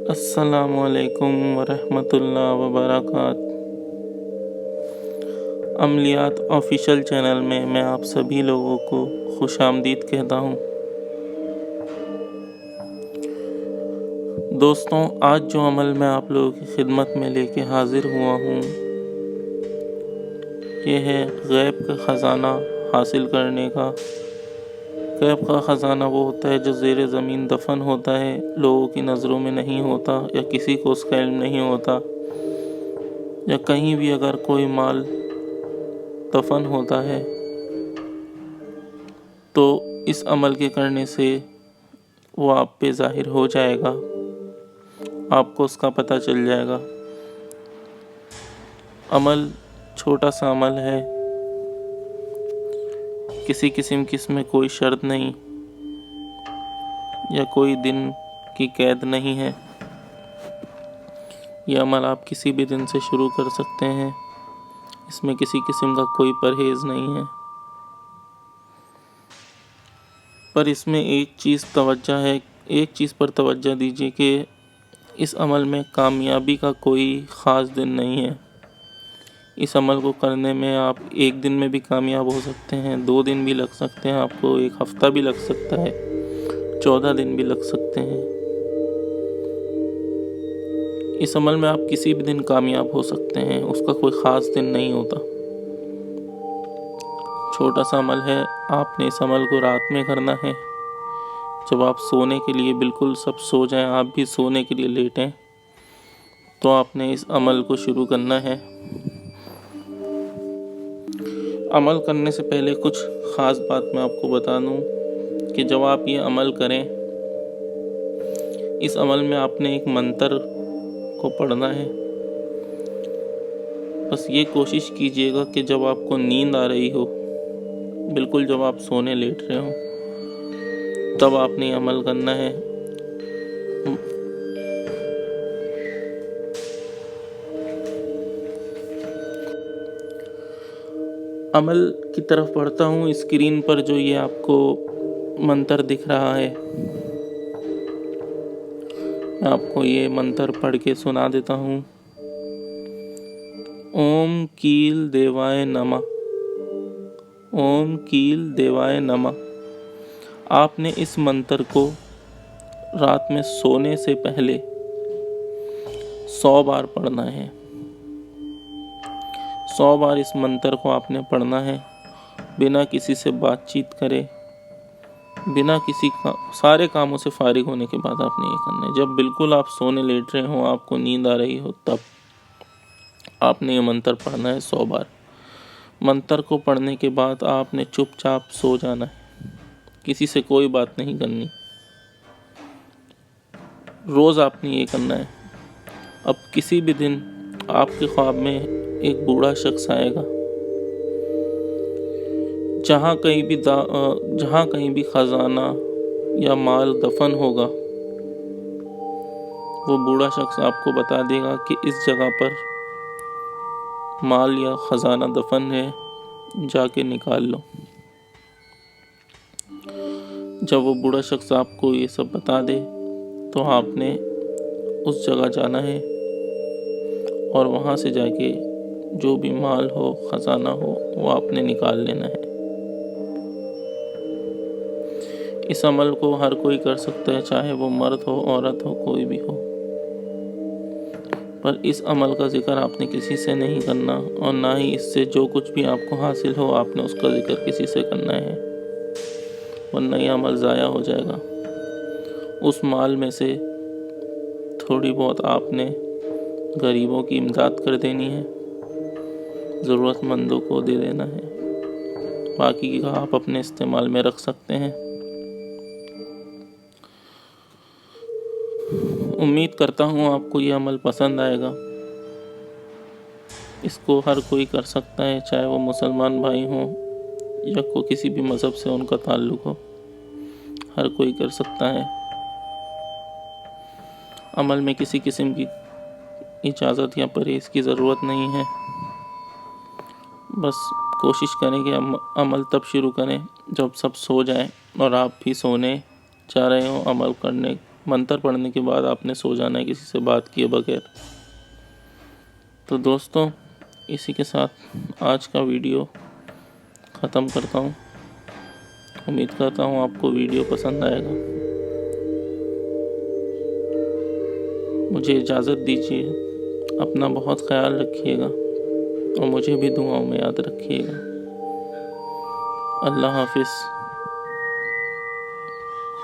अस्सलामुअलैकुम वरहमतुल्लाह वबरकात। अमलियात official channel में मैं आप सभी लोगों को खुशामदीद कहता हूँ। दोस्तों, आज जो अमल मैं आप लोगों की खिदमत में लेके हाजिर हुआ हूँ, ये है गैब का ख़ज़ाना हासिल करने का। गैब का ख़ज़ाना वो होता है जो ज़ेरे ज़मीन दफन होता है, लोगों की नज़रों में नहीं होता या किसी को उसका इल्म नहीं होता, या कहीं भी अगर कोई माल दफन होता है तो इस अमल के करने से वो आप पे ज़ाहिर हो जाएगा, आपको उसका पता चल जाएगा। अमल छोटा सा अमल है, किसी किस्म की इसमें कोई शर्त नहीं या कोई दिन की कैद नहीं है। यह अमल आप किसी भी दिन से शुरू कर सकते हैं, इसमें किसी किस्म का कोई परहेज़ नहीं है। पर इसमें एक चीज़ पर तवज्जो दीजिए कि इस अमल में कामयाबी का कोई ख़ास दिन नहीं है। इस अमल को करने में आप एक दिन में भी कामयाब हो सकते हैं, 2 दिन भी लग सकते हैं, आपको 1 हफ़्ता भी लग सकता है, 14 दिन भी लग सकते हैं। इस अमल में आप किसी भी दिन कामयाब हो सकते हैं, उसका कोई ख़ास दिन नहीं होता। छोटा सा अमल है, आपने इस अमल को रात में करना है। जब आप सोने के लिए बिल्कुल सब सो जाएं, आप भी सोने के लिए लेटें, तो आपने इस अमल को शुरू करना है। अमल करने से पहले कुछ ख़ास बात मैं आपको बता दूं कि जब आप ये अमल करें, इस अमल में आपने एक मंत्र को पढ़ना है। बस ये कोशिश कीजिएगा कि जब आपको नींद आ रही हो, बिल्कुल जब आप सोने लेट रहे हो, तब आपने अमल करना है। अमल की तरफ बढ़ता हूँ। स्क्रीन पर जो ये आपको मंत्र दिख रहा है, मैं आपको ये मंत्र पढ़ के सुना देता हूँ। ओम कील देवाय नमः, ओम कील देवाय नमः। आपने इस मंत्र को रात में सोने से पहले 100 बार पढ़ना है। 100 बार इस मंत्र को आपने पढ़ना है, बिना किसी से बातचीत करे, बिना किसी सारे कामों से फारिग होने के बाद आपने ये करना है। जब बिल्कुल आप सोने लेट रहे हो, आपको नींद आ रही हो, तब आपने ये मंत्र पढ़ना है 100 बार। मंत्र को पढ़ने के बाद आपने चुपचाप सो जाना है, किसी से कोई बात नहीं करनी। रोज़ आपने ये करना है। अब किसी भी दिन आपके ख्वाब में एक बूढ़ा शख्स आएगा, जहाँ कहीं भी ख़जाना या माल दफन होगा, वो बूढ़ा शख्स आपको बता देगा कि इस जगह पर माल या ख़जाना दफन है, जाके निकाल लो। जब वो बूढ़ा शख्स आपको ये सब बता दे, तो आपने उस जगह जाना है और वहाँ से जाके जो भी माल हो, ख़जाना हो, वो आपने निकाल लेना है। इस अमल को हर कोई कर सकता है, चाहे वो मर्द हो, औरत हो, कोई भी हो। पर इस अमल का जिक्र आपने किसी से नहीं करना, और ना ही इससे जो कुछ भी आपको हासिल हो, आपने उसका जिक्र किसी से करना है, वरना यह अमल ज़ाया हो जाएगा। उस माल में से थोड़ी बहुत आपने गरीबों की इमदाद कर देनी है, ज़रूरतमंदों को दे देना है, बाकी का आप अपने इस्तेमाल में रख सकते हैं। उम्मीद करता हूँ आपको ये अमल पसंद आएगा। इसको हर कोई कर सकता है, चाहे वो मुसलमान भाई हों या कोई किसी भी मज़हब से उनका ताल्लुक़ हो, हर कोई कर सकता है। अमल में किसी किस्म की इजाज़त या परहेज़ की ज़रूरत नहीं है। बस कोशिश करें कि अमल तब शुरू करें जब सब सो जाएं और आप भी सोने जा रहे हो, अमल करने मंत्र पढ़ने के बाद आपने सो जाना है किसी से बात किए बगैर। तो दोस्तों, इसी के साथ आज का वीडियो ख़त्म करता हूँ। उम्मीद करता हूँ आपको वीडियो पसंद आएगा। मुझे इजाज़त दीजिए। अपना बहुत ख्याल रखिएगा और मुझे भी दुआओं में याद रखिएगा। अल्लाह हाफिज़।